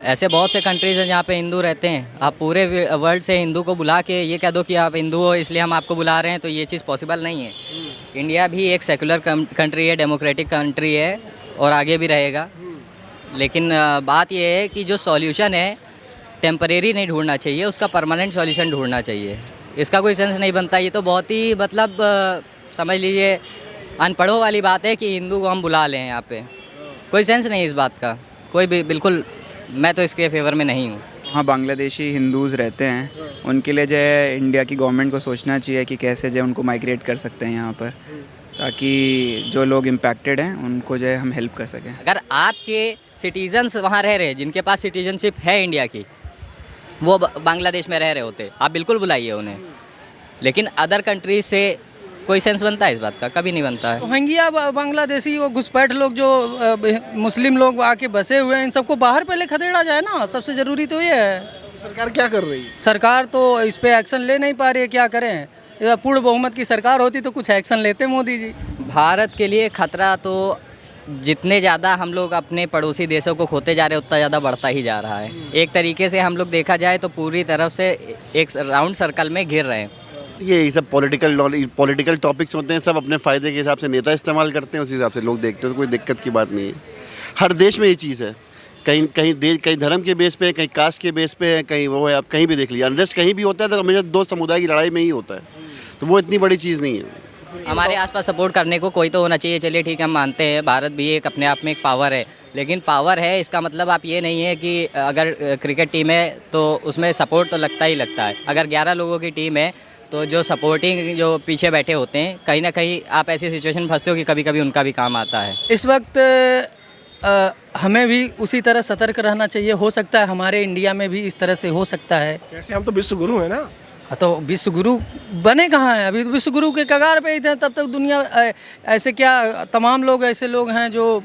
ऐसे बहुत से कंट्रीज़ हैं जहाँ पे हिंदू रहते हैं। आप पूरे वर्ल्ड से हिंदू को बुला के ये कह दो कि आप हिंदू हो इसलिए हम आपको बुला रहे हैं, तो ये चीज़ पॉसिबल नहीं है। इंडिया भी एक सेकुलर कंट्री है, डेमोक्रेटिक कंट्री है और आगे भी रहेगा। लेकिन बात ये है कि जो सॉल्यूशन है टेम्परेरी नहीं ढूंढना चाहिए, उसका परमानेंट सॉल्यूशन ढूंढना चाहिए। इसका कोई सेंस नहीं बनता। ये तो बहुत ही मतलब समझ लीजिए अनपढ़ों वाली बात है कि हिंदू को हम बुला लें यहाँ पे। कोई सेंस नहीं इस बात का, कोई भी बिल्कुल। मैं तो इसके फेवर में नहीं हूँ। हाँ, बांग्लादेशी हिंदूज़ रहते हैं, उनके लिए जो है इंडिया की गवर्नमेंट को सोचना चाहिए कि कैसे जो है उनको माइग्रेट कर सकते हैं यहाँ पर, ताकि जो लोग इम्पैक्टेड हैं उनको जो है हम हेल्प कर सकें। अगर आपके सिटीजन्स वहाँ रह रहे हैं, जिनके पास सिटीजनशिप है इंडिया की, वो बांग्लादेश में रह रहे होते, आप बिल्कुल बुलाइए उन्हें। लेकिन अदर कंट्रीज से कोई सेंस बनता है इस बात का? कभी नहीं बनता है। रोहिंग्या बांग्लादेशी वो घुसपैठ लोग जो मुस्लिम लोग आके बसे हुए हैं, इन सबको बाहर पहले खदेड़ा जाए ना। सबसे ज़रूरी तो ये है। सरकार क्या कर रही है? सरकार तो इस पे एक्शन ले नहीं पा रही है, क्या करें। पूर्ण बहुमत की सरकार होती तो कुछ एक्शन लेते मोदी जी। भारत के लिए खतरा तो जितने ज़्यादा हम लोग अपने पड़ोसी देशों को खोते जा रहे हैं उतना ज़्यादा बढ़ता ही जा रहा है। एक तरीके से हम लोग देखा जाए तो पूरी तरफ से एक राउंड सर्कल में घिर रहे हैं। ये सब पॉलिटिकल टॉपिक्स होते हैं, सब अपने फ़ायदे के हिसाब से नेता इस्तेमाल करते हैं, उस हिसाब से लोग देखते हैं, तो कोई दिक्कत की बात नहीं है। हर देश में ये चीज़ है, कहीं धर्म के बेस पे है, कहीं कास्ट के बेस पे है, कहीं वो है। आप कहीं भी देख लीजिए, अनरेस्ट कहीं भी होता है तो हमेशा दो समुदाय की लड़ाई में ही होता है, तो वो इतनी बड़ी चीज़ नहीं है। हमारे आसपास सपोर्ट करने को कोई तो होना चाहिए। चलिए ठीक है, हम मानते हैं भारत भी एक अपने आप में एक पावर है, लेकिन पावर है इसका मतलब आप ये नहीं है कि अगर क्रिकेट टीम है तो उसमें सपोर्ट तो लगता ही लगता है। अगर 11 लोगों की टीम है तो जो सपोर्टिंग जो पीछे बैठे होते हैं, कहीं ना कहीं आप ऐसी सिचुएशन में फंसते हो कि कभी कभी उनका भी काम आता है। इस वक्त हमें भी उसी तरह सतर्क रहना चाहिए। हो सकता है हमारे इंडिया में भी इस तरह से हो सकता है। कैसे, हम तो विश्व गुरु हैं ना। हाँ, तो विश्व गुरु बने कहाँ हैं? अभी विश्व गुरु के कगार पे ही थे, तब तक दुनिया ऐसे क्या तमाम लोग ऐसे लोग हैं जो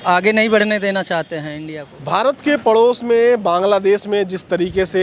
आगे नहीं बढ़ने देना चाहते हैं इंडिया को। भारत के पड़ोस में बांग्लादेश में जिस तरीके से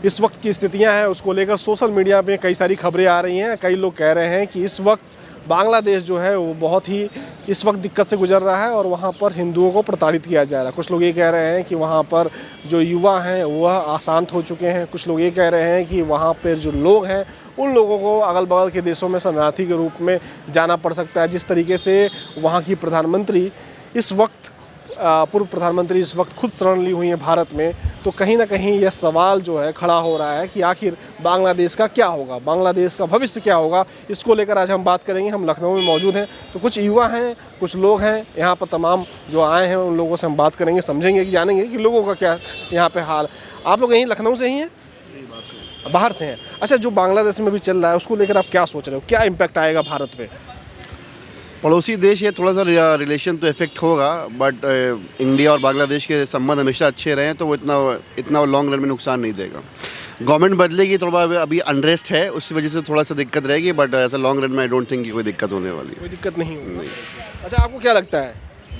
इस वक्त की स्थितियां हैं, उसको लेकर सोशल मीडिया पे कई सारी खबरें आ रही हैं। कई लोग कह रहे हैं कि इस वक्त बांग्लादेश जो है वो बहुत ही इस वक्त दिक्कत से गुजर रहा है और वहाँ पर हिंदुओं को प्रताड़ित किया जा रहा है। कुछ लोग ये कह रहे हैं कि वहाँ पर जो युवा हैं वह अशांत हो चुके हैं। कुछ लोग ये कह रहे हैं कि वहाँ पर जो लोग हैं उन लोगों को अगल बगल के देशों में शरणार्थी के रूप में जाना पड़ सकता है। जिस तरीके से वहाँ की प्रधानमंत्री इस वक्त पूर्व प्रधानमंत्री इस वक्त खुद शरण ली हुई हैं भारत में, तो कहीं ना कहीं यह सवाल जो है खड़ा हो रहा है कि आखिर बांग्लादेश का क्या होगा, बांग्लादेश का भविष्य क्या होगा। इसको लेकर आज हम बात करेंगे। हम लखनऊ में मौजूद हैं, तो कुछ युवा हैं, कुछ लोग हैं यहाँ पर, तमाम जो आए हैं उन लोगों से हम बात करेंगे, समझेंगे कि जानेंगे कि लोगों का क्या यहाँ पे हाल। आप लोग यहीं लखनऊ से ही हैं? बाहर से हैं। अच्छा, जो बांग्लादेश में भी चल रहा है उसको लेकर आप क्या सोच रहे हो? क्या इम्पैक्ट आएगा भारत पे? पड़ोसी देश है, थोड़ा सा रिलेशन तो इफेक्ट होगा, बट इंडिया और बांग्लादेश के संबंध हमेशा अच्छे रहे हैं, तो वो इतना लॉन्ग रन में नुकसान नहीं देगा। गवर्नमेंट बदलेगी, थोड़ा अभी अनरेस्ट है, उसकी वजह से थोड़ा सा दिक्कत रहेगी, बट ऐसा लॉन्ग रन में आई डोंट थिंक कि कोई दिक्कत होने वाली है। कोई दिक्कत नहीं होगी। अच्छा, आपको क्या लगता है?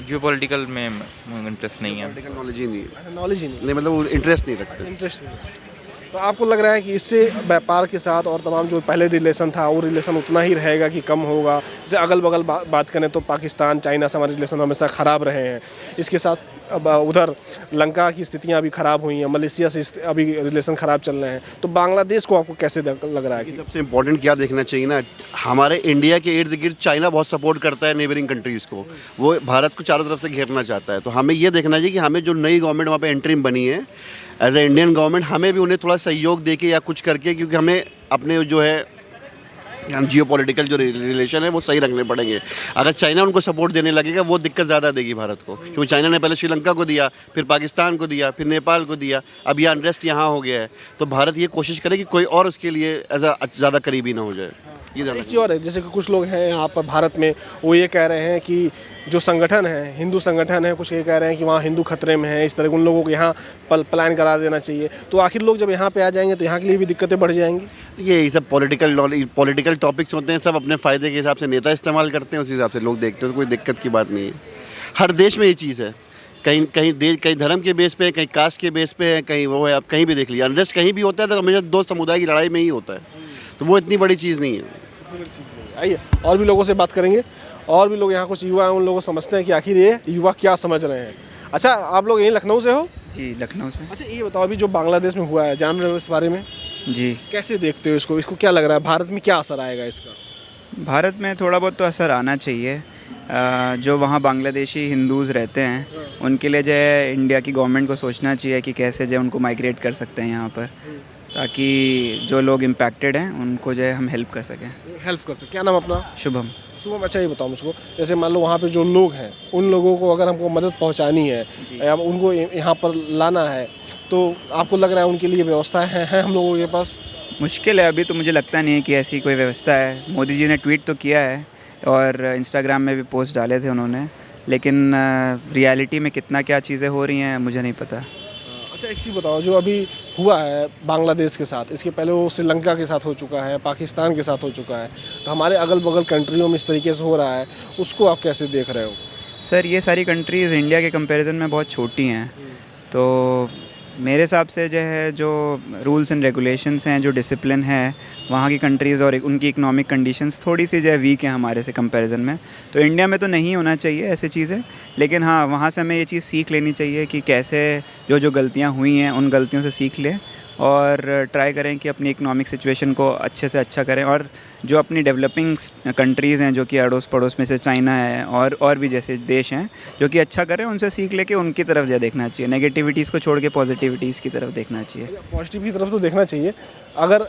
जियो पॉलिटिकल में इंटरेस्ट नहीं है। पॉलिटिकल नॉलेज ही नहीं है। नॉलेज ही नहीं, मतलब इंटरेस्ट नहीं रखते। इंटरेस्ट नहीं। तो आपको लग रहा है कि इससे व्यापार के साथ और तमाम जो पहले रिलेशन था वो रिलेशन उतना ही रहेगा कि कम होगा? जैसे अगल बगल बात करें तो पाकिस्तान, चाइना से हमारे रिलेशन हमेशा ख़राब रहे हैं। इसके साथ अब उधर लंका की स्थितियां अभी ख़राब हुई हैं, मलेशिया से अभी रिलेशन ख़राब चल रहे हैं। तो बांग्लादेश को आपको कैसे लग रहा है? कि सबसे इम्पोर्टेंट क्या देखना चाहिए ना, हमारे इंडिया के इर्द गिर्द चाइना बहुत सपोर्ट करता है नेबरिंग कंट्रीज़ को, वो भारत को चारों तरफ से घेरना चाहता है। तो हमें ये देखना चाहिए कि हमें जो नई गवर्नमेंट वहाँ पे इंटरिम बनी है एज ए इंडियन गवर्नमेंट, हमें भी उन्हें थोड़ा सहयोग देके या कुछ करके, क्योंकि हमें अपने जो है जियो पॉलिटिकल जो रिलेशन है वो सही रखने पड़ेंगे। अगर चाइना उनको सपोर्ट देने लगेगा वो दिक्कत ज़्यादा देगी भारत को, क्योंकि चाइना ने पहले श्रीलंका को दिया, फिर पाकिस्तान को दिया, फिर नेपाल को दिया, अब ये अनरेस्ट यहाँ हो गया है। तो भारत ये कोशिश करे कि कोई और उसके लिए ज़्यादा करीबी ना हो जाए। इसी और है, जैसे कि कुछ लोग हैं यहाँ पर भारत में, वो ये कह रहे हैं कि जो संगठन है, हिंदू संगठन है, कुछ ये कह रहे हैं कि वहाँ हिंदू खतरे में है, इस तरह उन लोगों को यहाँ पलायन करा देना चाहिए। तो आखिर लोग जब यहाँ पे आ जाएंगे तो यहाँ के लिए भी दिक्कतें बढ़ जाएंगी। ये सब पॉलिटिकल टॉपिक्स होते हैं, सब अपने फ़ायदे के हिसाब से नेता इस्तेमाल करते हैं, उस हिसाब से लोग देखते हैं, तो कोई दिक्कत की बात नहीं है। हर देश में ये चीज़ है, कहीं धर्म के बेस पे है, कहीं कास्ट के बेस पे है, कहीं वो है। आप कहीं भी देख लीजिए, अनरेस्ट कहीं भी होता है तो हमेशा दो समुदाय की लड़ाई में ही होता है, तो वो इतनी बड़ी चीज़ नहीं है। आइए और भी लोगों से बात करेंगे। और भी लोग यहाँ कुछ युवा हैं, उन लोगों को समझते हैं कि आखिर ये युवा क्या समझ रहे हैं। अच्छा, आप लोग यहीं लखनऊ से हो? जी, लखनऊ से। अच्छा, ये बताओ अभी जो बांग्लादेश में हुआ है, जान रहे हो इस बारे में? जी, कैसे देखते हो इसको क्या लग रहा है भारत में क्या असर आएगा इसका? भारत में थोड़ा बहुत तो असर आना चाहिए। जो वहाँ बांग्लादेशी हिंदूज़ रहते हैं उनके लिए जो है इंडिया की गवर्नमेंट को सोचना चाहिए कि कैसे जो है उनको माइग्रेट कर सकते हैं यहाँ पर, ताकि जो लोग इम्पैक्टेड हैं उनको जो है हम हेल्प कर सकें। हेल्प करते, क्या नाम अपना? शुभम। शुभम, अच्छा ये बताओ मुझको, जैसे मान लो वहाँ पे जो लोग हैं उन लोगों को अगर हमको मदद पहुँचानी है या उनको यहाँ पर लाना है, तो आपको लग रहा है उनके लिए व्यवस्था है हम लोगों के पास? मुश्किल है, अभी तो मुझे लगता नहीं है कि ऐसी कोई व्यवस्था है। मोदी जी ने ट्वीट तो किया है और इंस्टाग्राम में भी पोस्ट डाले थे उन्होंने, लेकिन रियलिटी में कितना क्या चीज़ें हो रही हैं मुझे नहीं पता। अच्छा, एक चीज़ बताओ, जो अभी हुआ है बांग्लादेश के साथ, इसके पहले वो श्रीलंका के साथ हो चुका है, पाकिस्तान के साथ हो चुका है, तो हमारे अगल बगल कंट्रियों में इस तरीके से हो रहा है, उसको आप कैसे देख रहे हो? सर, ये सारी कंट्रीज़ इंडिया के कंपैरिजन में बहुत छोटी हैं, तो मेरे हिसाब से जो है जो रूल्स एंड रेगुलेशंस हैं, जो डिसिप्लिन है वहाँ की कंट्रीज़ और उनकी इकोनॉमिक कंडीशंस थोड़ी सी जो है वीक हैं हमारे से कंपैरिजन में। तो इंडिया में तो नहीं होना चाहिए ऐसी चीज़ें, लेकिन हाँ वहाँ से हमें ये चीज़ सीख लेनी चाहिए कि कैसे जो गलतियाँ हुई हैं उन गलतियों से सीख लें और ट्राई करें कि अपनी इकोनॉमिक सिचुएशन को अच्छे से अच्छा करें। और जो अपनी डेवलपिंग कंट्रीज़ हैं, जो कि अड़ोस पड़ोस में से चाइना है और भी जैसे देश हैं जो कि अच्छा करें, उनसे सीख लेके उनकी तरफ जा देखना चाहिए। नेगेटिविटीज़ को छोड़ के पॉजिटिविटीज़ की तरफ देखना चाहिए। पॉजिटिव की तरफ तो देखना चाहिए। अगर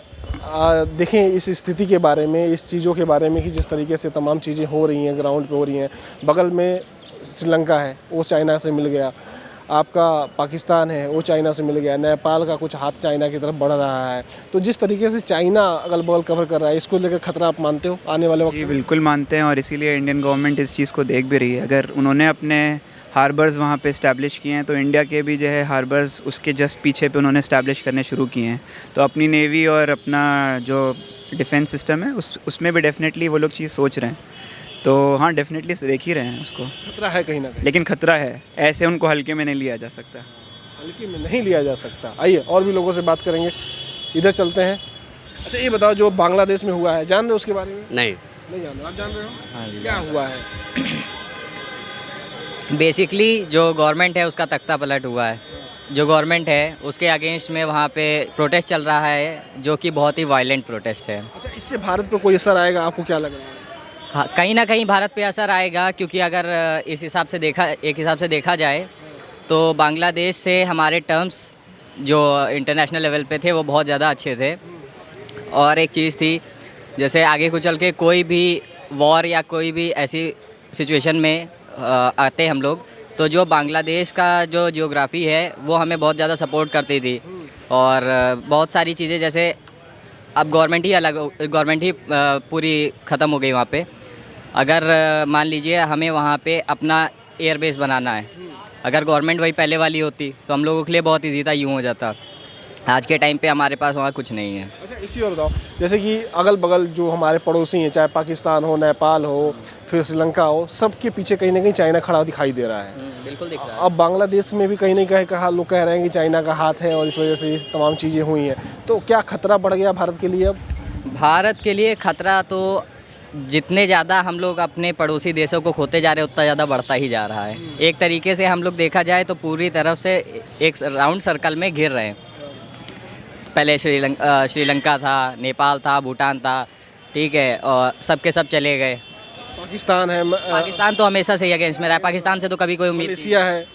देखें इस स्थिति के बारे में, इस चीज़ों के बारे में कि जिस तरीके से तमाम चीज़ें हो रही हैं, ग्राउंड पे हो रही हैं, बगल में श्रीलंका है वो चाइना से मिल गया, आपका पाकिस्तान है वो चाइना से मिल गया, नेपाल का कुछ हाथ चाइना की तरफ बढ़ रहा है, तो जिस तरीके से चाइना अगल बगल कवर कर रहा है, इसको लेकर खतरा आप मानते हो आने वाले वक्त? जी बिल्कुल मानते हैं, और इसीलिए इंडियन गवर्नमेंट इस चीज़ को देख भी रही है। अगर उन्होंने अपने हार्बर्स वहाँ पे इस्टेब्लिश किए हैं तो इंडिया के भी जो है हार्बर्स उसके जस्ट पीछे पे उन्होंने इस्टेब्लिश करने शुरू किए हैं। तो अपनी नेवी और अपना जो डिफेंस सिस्टम है उसमें भी डेफिनेटली वो लोग चीज़ सोच रहे हैं। तो हाँ, डेफिनेटली देख ही रहे हैं उसको। खतरा है कहीं ना कहीं, लेकिन खतरा है, ऐसे उनको हल्के में नहीं लिया जा सकता। हल्के में नहीं लिया जा सकता। आइए और भी लोगों से बात करेंगे, इधर चलते हैं। अच्छा, ये बताओ जो बांग्लादेश में हुआ है, जान रहे हो उसके बारे में? नहीं जान रहे, आप जान रहे हो? क्या हुआ है? बेसिकली जो गवर्नमेंट है उसका तख्ता पलट हुआ है। जो गवर्नमेंट है उसके अगेंस्ट में वहाँ पे प्रोटेस्ट चल रहा है, जो कि बहुत ही वायलेंट प्रोटेस्ट है। अच्छा, इससे भारत पे कोई असर आएगा, आपको क्या लग रहा है? हाँ, कहीं ना कहीं भारत पे असर आएगा, क्योंकि अगर एक हिसाब से देखा जाए तो बांग्लादेश से हमारे टर्म्स जो इंटरनेशनल लेवल पे थे वो बहुत ज़्यादा अच्छे थे। और एक चीज़ थी, जैसे आगे को चल के कोई भी वॉर या कोई भी ऐसी सिचुएशन में आते हम लोग, तो जो बांग्लादेश का जो जियोग्राफी है वो हमें बहुत ज़्यादा सपोर्ट करती थी। और बहुत सारी चीज़ें, जैसे अब गवर्नमेंट ही पूरी ख़त्म हो गई वहाँ पे। अगर मान लीजिए हमें वहाँ पे अपना एयरबेस बनाना है, अगर गवर्नमेंट वही पहले वाली होती तो हम लोगों के लिए बहुत ईजी था, यूँ हो जाता। आज के टाइम पे हमारे पास वहाँ कुछ नहीं है। अच्छा, इसी और बताओ, जैसे कि अगल बगल जो हमारे पड़ोसी हैं, चाहे पाकिस्तान हो, नेपाल हो, फिर श्रीलंका हो, सबके पीछे कहीं ना कहीं चाइना खड़ा दिखाई दे रहा है। बिल्कुल दिख रहा है। अब बांग्लादेश में भी कहीं ना कहीं लोग कह रहे हैं कि चाइना का हाथ है और इस वजह से ये तमाम चीज़ें हुई हैं, तो क्या खतरा बढ़ गया भारत के लिए? अब भारत के लिए खतरा तो जितने ज़्यादा हम लोग अपने पड़ोसी देशों को खोते जा रहे हैं उतना ज़्यादा बढ़ता ही जा रहा है। एक तरीके से हम लोग देखा जाए तो पूरी तरफ से एक राउंड सर्कल में घिर रहे हैं। पहले श्रीलंका था, नेपाल था, भूटान था, ठीक है, और सब के सब चले गए। पाकिस्तान है, पाकिस्तान तो हमेशा से ही अगेंस्ट में रहा है। पाकिस्तान से तो कभी कोई उम्मीद मलेशिया है,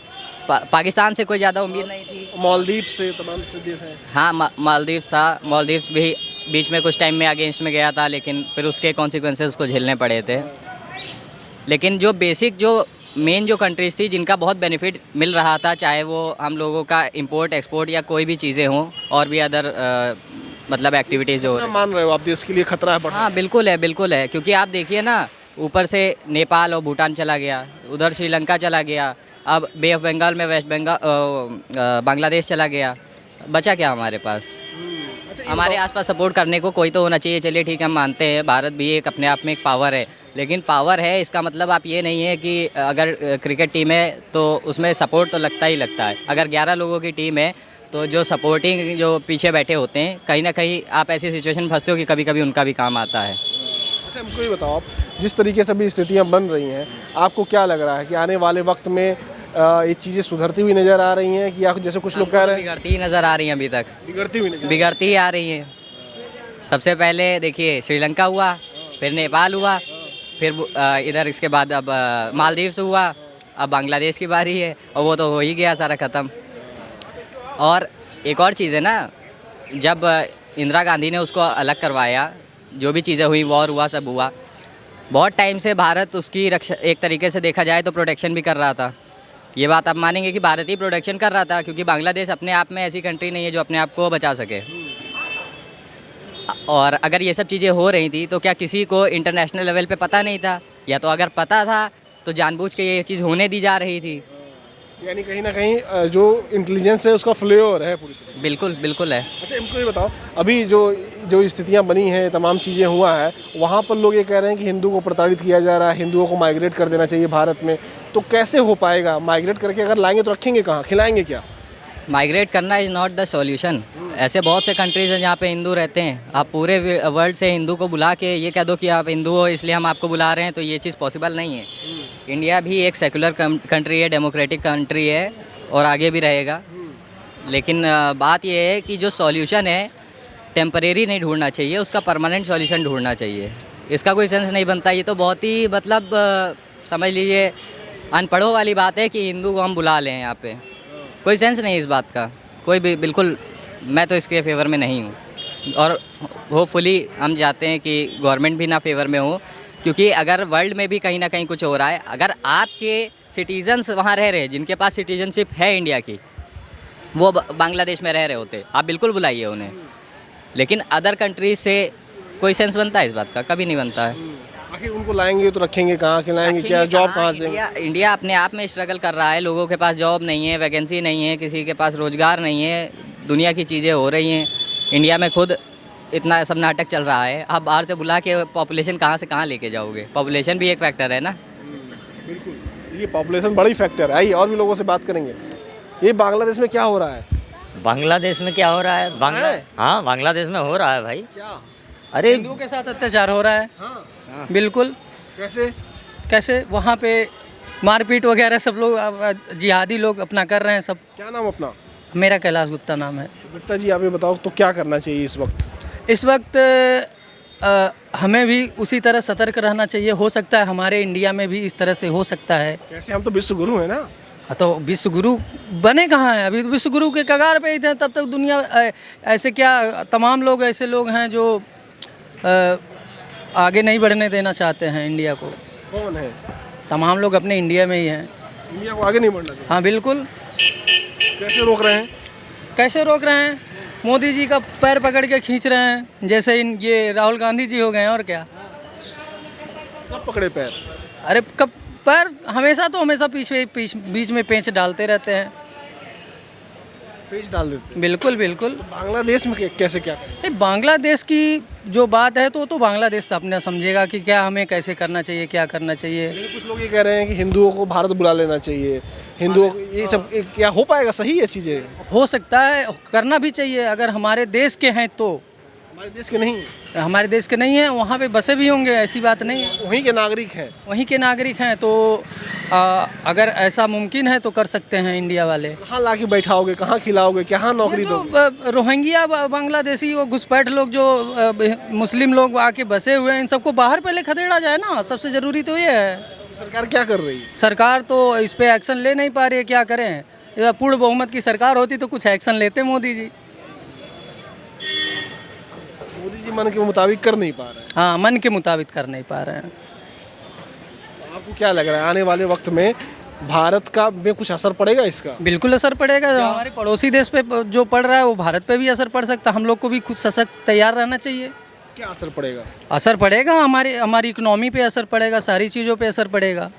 पाकिस्तान से कोई ज़्यादा उम्मीद नहीं थी। मालदीव से, तमाम से देश हैं। हाँ, मालदीव्स था। मालदीव्स भी बीच में कुछ टाइम में अगेंस्ट में गया था, लेकिन फिर उसके कॉन्सिक्वेंसेस उसको झेलने पड़े थे। लेकिन जो बेसिक जो मेन जो कंट्रीज़ थी जिनका बहुत बेनिफिट मिल रहा था, चाहे वो हम लोगों का इंपोर्ट एक्सपोर्ट या कोई भी चीज़ें हों और भी अदर मतलब एक्टिविटीज़ जो हो रही। मान रहे हो आप देश के लिए खतरा है? हाँ बिल्कुल है, क्योंकि आप देखिए ना, ऊपर से नेपाल और भूटान चला गया, उधर श्रीलंका चला गया, अब बे ऑफ बंगाल में बांग्लादेश चला गया, बचा क्या हमारे पास? हमारे आसपास सपोर्ट करने को कोई तो होना चाहिए। चलिए ठीक है, हम मानते हैं भारत भी एक अपने आप में एक पावर है, लेकिन पावर है इसका मतलब आप ये नहीं है कि अगर क्रिकेट टीम है तो उसमें सपोर्ट तो लगता ही लगता है। अगर 11 लोगों की टीम है तो जो सपोर्टिंग जो पीछे बैठे होते हैं, कहीं ना कहीं आप ऐसी सिचुएशन में फंसते हो कि कभी कभी उनका भी काम आता है। अच्छा, मुझको ये बताओ, आप जिस तरीके से अभी स्थितियाँ बन रही हैं, आपको क्या लग रहा है कि आने वाले वक्त में ये चीज़ें सुधरती हुई नज़र आ रही हैं कि या जैसे कुछ लोग कह रहे हैं बिगड़ती ही नज़र आ रही हैं अभी तक, बिगड़ती हुई नज़र बिगड़ती ही आ रही हैं। सबसे पहले देखिए श्रीलंका हुआ, फिर नेपाल हुआ, फिर इधर इसके बाद अब मालदीव्स हुआ, अब बांग्लादेश की बारी है और वो तो हो ही गया सारा ख़त्म। और एक और चीज़ है ना, जब इंदिरा गांधी ने उसको अलग करवाया, जो भी चीज़ें हुई, वॉर हुआ, सब हुआ, बहुत टाइम से भारत उसकी रक्षा, एक तरीके से देखा जाए तो प्रोटेक्शन भी कर रहा था। ये बात आप मानेंगे कि भारत ही प्रोटेक्शन कर रहा था, क्योंकि बांग्लादेश अपने आप में ऐसी कंट्री नहीं है जो अपने आप को बचा सके। और अगर ये सब चीज़ें हो रही थी तो क्या किसी को इंटरनेशनल लेवल पे पता नहीं था? या तो अगर पता था तो जानबूझ के ये चीज़ होने दी जा रही थी। यानी कहीं ना कहीं जो इंटेलिजेंस है उसका फ्लेवर है पूरी तरह। बिल्कुल बिल्कुल है। अच्छा, मुझको ये बताओ, अभी जो जो स्थितियाँ बनी हैं, तमाम चीज़ें हुआ है, वहाँ पर लोग ये कह रहे हैं कि हिंदू को प्रताड़ित किया जा रहा है, हिंदुओं को माइग्रेट कर देना चाहिए भारत में। तो कैसे हो पाएगा? माइग्रेट करके अगर लाएंगे तो रखेंगे कहाँ, खिलाएंगे क्या? माइग्रेट करना इज़ नॉट द सॉल्यूशन। ऐसे बहुत से कंट्रीज़ हैं जहाँ पे हिंदू रहते हैं। आप पूरे वर्ल्ड से हिंदू को बुला के ये कह दो कि आप हिंदू हो इसलिए हम आपको बुला रहे हैं, तो ये चीज़ पॉसिबल नहीं है। इंडिया भी एक सेकुलर कंट्री है, डेमोक्रेटिक कंट्री है और आगे भी रहेगा। लेकिन बात ये है कि जो सॉल्यूशन है टेम्परेरी नहीं ढूंढना चाहिए, उसका परमानेंट सॉल्यूशन ढूंढना चाहिए। इसका कोई सेंस नहीं बनता। ये तो बहुत ही मतलब समझ लीजिए अनपढ़ों वाली बात है कि हिंदू को हम बुला लें यहाँ पे। कोई सेंस नहीं इस बात का, कोई भी। बिल्कुल मैं तो इसके फेवर में नहीं हूँ और होपफुली हम चाहते हैं कि गवर्नमेंट भी ना फेवर में हो, क्योंकि अगर वर्ल्ड में भी कहीं ना कहीं कुछ हो रहा है, अगर आपके सिटीजन्स वहाँ रह रहे हैं जिनके पास सिटीजनशिप है इंडिया की, वो बांग्लादेश में रह रहे होते, आप बिल्कुल बुलाइए उन्हें। लेकिन अदर कंट्रीज से कोई सेंस बनता है इस बात का? कभी नहीं बनता है। आखिर उनको लाएंगे तो रखेंगे कहाँ, खिलाएंगे क्या, जॉब कहाँ से देंगे? इंडिया अपने आप में स्ट्रगल कर रहा है। लोगों के पास जॉब नहीं है, वैकेंसी नहीं है, किसी के पास रोज़गार नहीं है, दुनिया की चीज़ें हो रही हैं। इंडिया में खुद इतना सब नाटक चल रहा है, आप बाहर से बुला के पॉपुलेशन कहाँ से कहाँ लेके जाओगे? पॉपुलेशन भी एक फैक्टर है ना। बिल्कुल, ये पॉपुलेशन बड़ी फैक्टर है। आइए और भी लोगों से बात करेंगे। ये बांग्लादेश में क्या हो रहा है? बांग्लादेश में क्या हो रहा है? हाँ, बांग्लादेश में हो रहा है भाई। क्या? अरे हिंदुओं के साथ अत्याचार हो रहा है। हाँ। बिल्कुल। कैसे वहाँ पे मारपीट वगैरह सब लोग जिहादी लोग अपना कर रहे हैं सब। क्या नाम अपना? मेरा कैलाश गुप्ता नाम है। गुप्ता जी, आप ये बताओ तो क्या करना चाहिए इस वक्त? इस वक्त हमें भी उसी तरह सतर्क रहना चाहिए। हो सकता है हमारे इंडिया में भी इस तरह से हो सकता है। कैसे? हम तो विश्व गुरु हैं ना। तो विश्व गुरु बने कहाँ हैं? अभी विश्व गुरु के कगार पे ही थे, तब तक दुनिया ऐसे क्या तमाम लोग ऐसे लोग हैं जो आगे नहीं बढ़ने देना चाहते हैं इंडिया को। कौन है? तमाम लोग अपने इंडिया में ही हैं। इंडिया को आगे नहीं बढ़ना चाहिए? हाँ बिल्कुल। कैसे रोक रहे हैं? कैसे रोक रहे हैं? मोदी जी का पैर पकड़ के खींच रहे हैं, जैसे ये राहुल गांधी जी हो गए हैं। और क्या? कब पकड़े पैर? अरे कब पैर? हमेशा बीच में पेंच डालते रहते हैं। पेच डाल देते? बिल्कुल बिल्कुल। बांग्लादेश में कैसे क्या करें? नहीं, बांग्लादेश की जो बात है तो बांग्लादेश अपने समझेगा कि क्या हमें कैसे करना चाहिए, क्या करना चाहिए। लेकिन कुछ लोग ये कह रहे हैं कि हिंदुओं को भारत बुला लेना चाहिए, हिंदुओं ये सब क्या हो पाएगा? सही है चीज़ें? हो सकता है, करना भी चाहिए। अगर हमारे देश के हैं तो। हमारे देश के नहीं? हमारे देश के नहीं हैं, वहाँ पे बसे भी होंगे, ऐसी बात नहीं है। वहीं के नागरिक हैं? वहीं के नागरिक हैं तो अगर ऐसा मुमकिन है तो कर सकते हैं इंडिया वाले। कहाँ ला के बैठाओगे, कहाँ खिलाओगे, कहाँ नौकरी दोगे? रोहिंग्या बांग्लादेशी वो घुसपैठ लोग जो मुस्लिम लोग आके बसे हुए हैं, इन सबको बाहर पहले खदेड़ा जाए ना। सबसे ज़रूरी तो ये है। सरकार क्या कर रही है? सरकार तो इस पे एक्शन ले नहीं पा रही है। क्या करें? पूर्ण बहुमत की सरकार होती तो कुछ एक्शन लेते मोदी जी। मोदी जी मन के मुताबिक कर नहीं पा रहे हैं। हाँ, मन के मुताबिक कर नहीं पा रहे हैं। आपको क्या लग रहा है आने वाले वक्त में भारत का में कुछ असर पड़ेगा इसका? बिल्कुल असर पड़ेगा। हमारे पड़ोसी देश पे जो पड़ रहा है वो भारत पे भी असर पड़ सकता है। हम लोग को भी कुछ सशक्त तैयार रहना चाहिए। क्या असर पड़ेगा? असर पड़ेगा, हमारी इकोनॉमी पे असर पड़ेगा, सारी चीज़ों पे असर पड़ेगा।